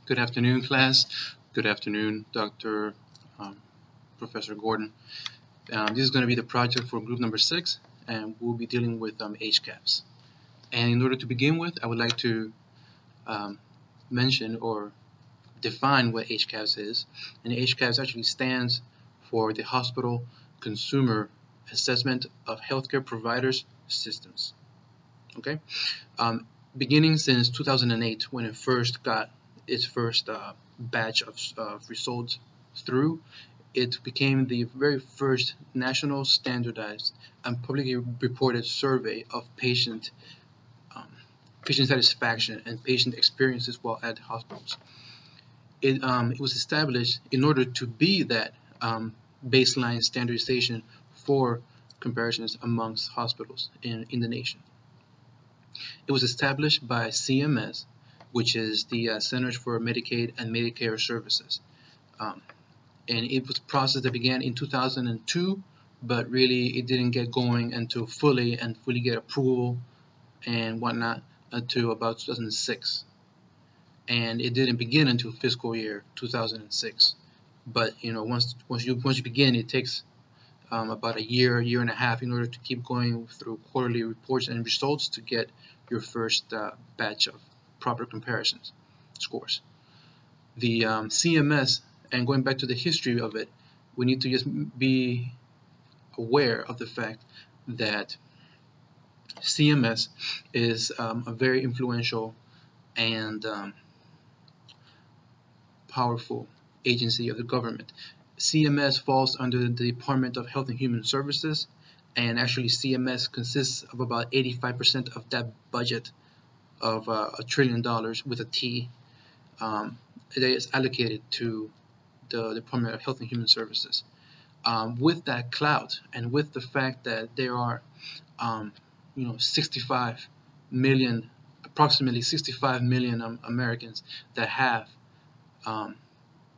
Good afternoon, class. Good afternoon, Dr. Um, Professor Gordon. This is going to be the project for group number 6, and we'll be dealing with HCAPS. And in order to begin with, I would like to um, mention or define what HCAPS is. And HCAPS actually stands for the Hospital Consumer Assessment of Healthcare Providers Systems. Okay, beginning since 2008, when it first got its first batch of results through, it became the very first national standardized and publicly reported survey of um, patient satisfaction and patient experiences while at hospitals. It was established in order to be that baseline standardization for comparisons amongst hospitals in the nation. It was established by CMS, which is the Centers for Medicaid and Medicare Services. Um, and it was a process that began in 2002, but really it didn't get going until fully get approval and whatnot until about 2006. And it didn't begin until fiscal year 2006. But once you begin, it takes about a year and a half in order to keep going through quarterly reports and results to get your first batch of proper comparisons scores. The CMS, and going back to the history of it, we need to just be aware of the fact that CMS is a very influential and powerful agency of the government. CMS falls under the Department of Health and Human Services, and actually CMS consists of about 85% of that budget of $1 trillion with a T that is allocated to the Department of Health and Human Services. With that clout and with the fact that there are 65 million, approximately 65 million Americans that have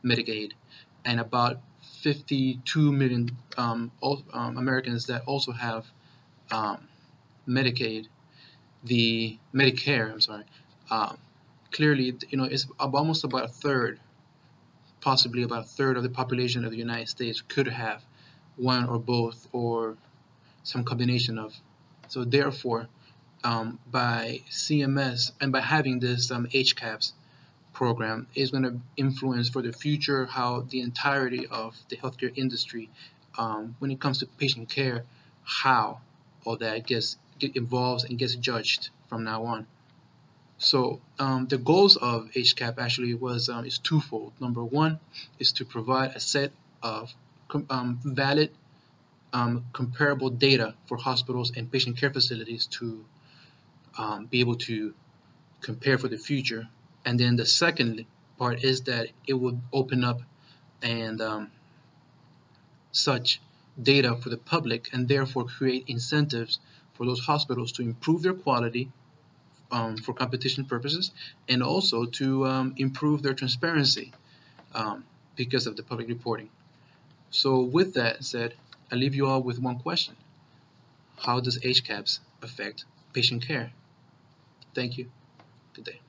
Medicaid, and about 52 million Americans that also have Medicaid, the Medicare, I'm sorry. Clearly, it's almost about a third, possibly about a third of the population of the United States could have one or both or some combination of. So therefore, by CMS and by having this HCAPS program is going to influence for the future how the entirety of the healthcare industry, when it comes to patient care, how all that evolves and gets judged from now on. So the goals of HCAP actually is twofold. Number one is to provide a set of valid, comparable data for hospitals and patient care facilities to be able to compare for the future. And then the second part is that it would open up and such data for the public, and therefore create incentives for those hospitals to improve their quality for competition purposes, and also to improve their transparency because of the public reporting. So with that said, I leave you all with one question. How does HCAPS affect patient care? Thank you. Good day.